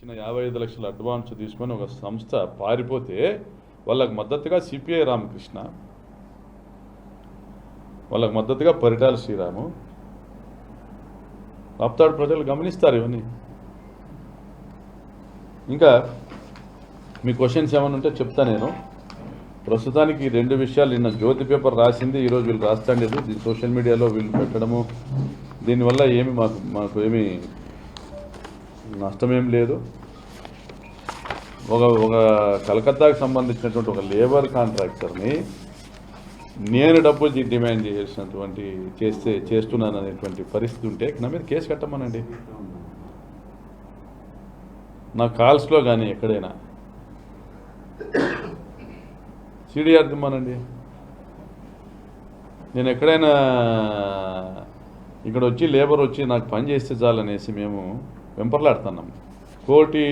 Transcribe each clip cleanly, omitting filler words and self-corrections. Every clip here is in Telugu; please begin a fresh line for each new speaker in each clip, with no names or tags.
ఇచ్చిన 55 లక్షల అడ్వాన్స్ తీసుకొని ఒక సంస్థ పారిపోతే వాళ్ళకు మద్దతుగా సిపిఐ రామకృష్ణ, వాళ్ళకు మద్దతుగా పరిటాల శ్రీరాము, రాప్తాడు ప్రజలు గమనిస్తారు ఇవన్నీ. ఇంకా మీ క్వశ్చన్స్ ఏమైనా ఉంటే చెప్తా. నేను ప్రస్తుతానికి ఈ రెండు విషయాలు నిన్న జ్యోతి పేపర్ రాసింది, ఈరోజు వీళ్ళు రాస్తాండేది, దీని సోషల్ మీడియాలో వీళ్ళు పెట్టడము, దీనివల్ల ఏమి మాకు ఏమి నష్టమేం లేదు. ఒక కలకత్తాకు సంబంధించినటువంటి ఒక లేబర్ కాంట్రాక్టర్ని నేను డబ్బులు డిమాండ్ చేసినటువంటి చేస్తున్నాను అనేటువంటి పరిస్థితి ఉంటే నా మీద కేసు కట్టమనండి. నా కాల్స్లో కానీ ఎక్కడైనా సిడిఆర్ దిమ్మనండి. నేను ఎక్కడైనా ఇక్కడ వచ్చి లేబర్ వచ్చి నాకు పని చేస్తే చాలనేసి మేము వెంపర్లాడుతున్నాం. కోటి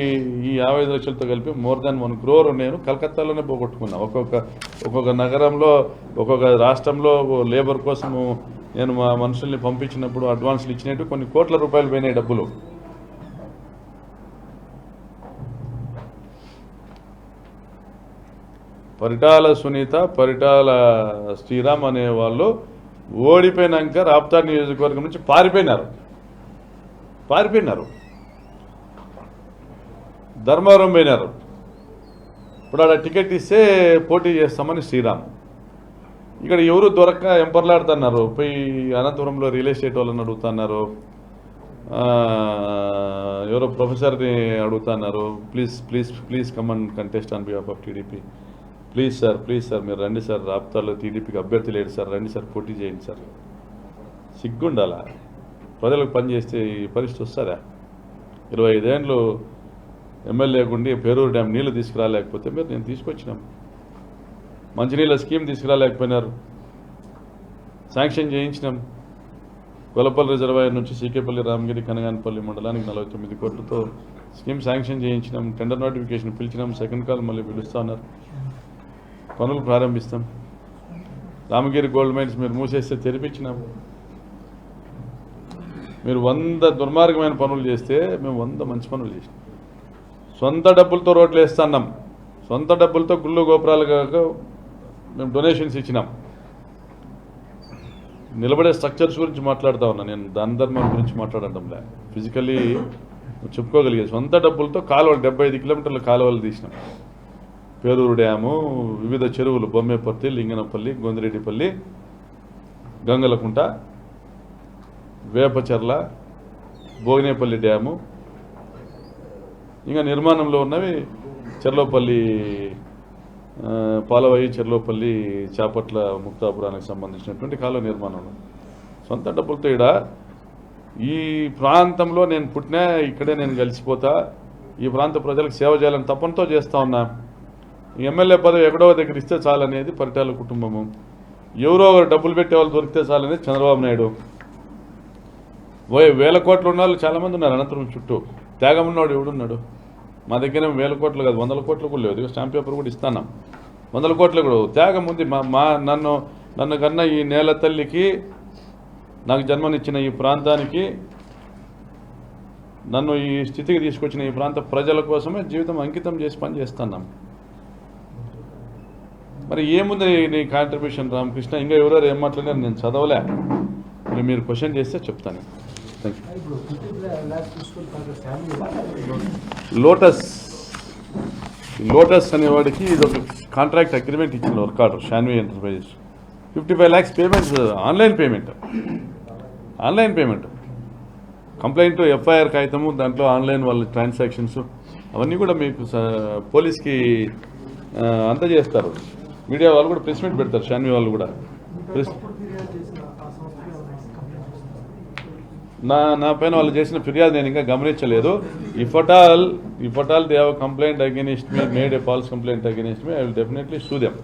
ఈ 55 లక్షలతో కలిపి మోర్ దాన్ 1 crore నేను కలకత్తాలోనే పోగొట్టుకున్నా. ఒక్కొక్క నగరంలో ఒక్కొక్క రాష్ట్రంలో లేబర్ కోసము నేను మా మనుషుల్ని పంపించినప్పుడు అడ్వాన్స్లు ఇచ్చినట్టు కొన్ని కోట్ల రూపాయలు పోయినాయి డబ్బులు. పరిటాల సునీత, పరిటాల శ్రీరామ్ అనే వాళ్ళు ఓడిపోయినాక రాప్తాడు నియోజకవర్గం నుంచి పారిపోయినారు, ధర్మవరం పోయినారు. ఇప్పుడు ఆడ టికెట్ ఇస్తే పోటీ చేస్తామని శ్రీరామ్. ఇక్కడ ఎవరు దొరక్క ఎంపర్లాడుతున్నారు. పోయి అనంతపురంలో రియల్ ఎస్టేట్ వాళ్ళని అడుగుతున్నారు, ఎవరో ప్రొఫెసర్ని అడుగుతున్నారు, please come and contest on behalf of TDP, please sir మీరు రండి సార్, రాప్తాడులో టీడీపీకి అభ్యర్థి లేడు సార్, రండి సార్ పోటీ చేయండి సార్. సిగ్గుండాలా? ప్రజలకు పనిచేస్తే ఈ పరిస్థితి వస్తుందా? 25 ఏళ్ళు ఎమ్మెల్యే గుండి పేరూరు డ్యామ్ నీళ్లు తీసుకురాలేకపోతే మీరు నేను తీసుకొచ్చినాం. మంచినీళ్ళ స్కీమ్ తీసుకురాలేకపోయినారు, శాంక్షన్ చేయించినాం. గొల్లపల్లి రిజర్వాయర్ నుంచి సీకేపల్లి, రామగిరి, కనగానపల్లి మండలానికి 49 కోట్లతో స్కీమ్ శాంక్షన్ చేయించినాం. టెండర్ నోటిఫికేషన్ పిలిచినాం, సెకండ్ కాల్ మళ్ళీ పిలుస్తా ఉన్నారు. పనులు ప్రారంభిస్తాం. రామగిరి గోల్డ్ మైన్స్ మీరు మూసేస్తే తెరిపించినాం. మీరు 100 దుర్మార్గమైన పనులు చేస్తే మేము 100 మంచి పనులు చేసినాం. సొంత డబ్బులతో రోడ్లు వేస్తున్నాం, సొంత డబ్బులతో గుళ్ళు గోపురాలు కాక మేము డొనేషన్స్ ఇచ్చినాం. నిలబడే స్ట్రక్చర్స్ గురించి మాట్లాడుతూ ఉన్నా నేను, దాన ధర్మం గురించి మాట్లాడటంలే. ఫిజికల్లీ చెప్పుకోగలిగేది సొంత డబ్బులతో కాలువలు 75 కిలోమీటర్ల కాలువలు తీసినాం. పేరూరు డ్యాము, వివిధ చెరువులు, బొమ్మేపర్తి, లింగనపల్లి, గొందిరెడ్డిపల్లి, గంగలకుంట, వేపచెర్ల, భోగినేపల్లి డ్యాము, ఇంకా నిర్మాణంలో ఉన్నవి చెర్లోపల్లి, పాలవాయి, చెర్లోపల్లి, చాపట్ల, ముక్తాపురానికి సంబంధించినటువంటి కాలువ నిర్మాణంలో సొంత డబ్బులతో. ఈ ప్రాంతంలో నేను పుట్టినా, ఇక్కడే నేను కలిసిపోతా, ఈ ప్రాంత ప్రజలకు సేవ చేయాలని తపనతో చేస్తూ ఉన్నా. ఈ ఎమ్మెల్యే పదవి ఎక్కడో దగ్గర ఇస్తే చాలనేది పరిటాల కుటుంబము. ఎవరో డబ్బులు పెట్టే వాళ్ళు దొరికితే చాలనేది చంద్రబాబు నాయుడు. 1000 కోట్లు ఉన్న వాళ్ళు చాలామంది ఉన్నారు అనంతపురం చుట్టూ. త్యాగం ఉన్నవాడు ఎవడున్నాడు? మా దగ్గర 1000 కోట్లు కాదు, 100 కోట్లు కూడా లేదు. స్టాంప్ పేపర్ కూడా ఇస్తాను, 100 కోట్లు కూడా. త్యాగం ఉంది. నన్ను కన్నా ఈ నేల తల్లికి, నాకు జన్మనిచ్చిన ఈ ప్రాంతానికి, నన్ను ఈ స్థితికి తీసుకొచ్చిన ఈ ప్రాంత ప్రజల కోసమే జీవితం అంకితం చేసి పని చేస్తున్నాం. మరి ఏముంది నీ కాంట్రిబ్యూషన్ రామకృష్ణ? ఇంకా ఎవరెవరు ఏం మాట్లాడారు నేను చదవలే. మీరు క్వశ్చన్ చేస్తే చెప్తాను. Thank you. లోటస్ అనేవాడికి ఇది ఒక కాంట్రాక్ట్ అగ్రిమెంట్ ఇచ్చిన work order. Shanvi enterprises 55 lakhs payments, online payment, complaint, FIR కాగితము, దాంట్లో ఆన్లైన్ వాళ్ళ ట్రాన్సాక్షన్స్ అవన్నీ కూడా మీకు పోలీస్కి అందజేస్తారు. మీడియా వాళ్ళు కూడా ప్రెస్ మీట్ పెడతారు, షాన్వి వాళ్ళు కూడా. నా పైన వాళ్ళు చేసిన ఫిర్యాదు నేను ఇంకా గమనించలేదు. If at all they have complaint against me, made A falls complaint against me, I will definitely సూ దెమ్.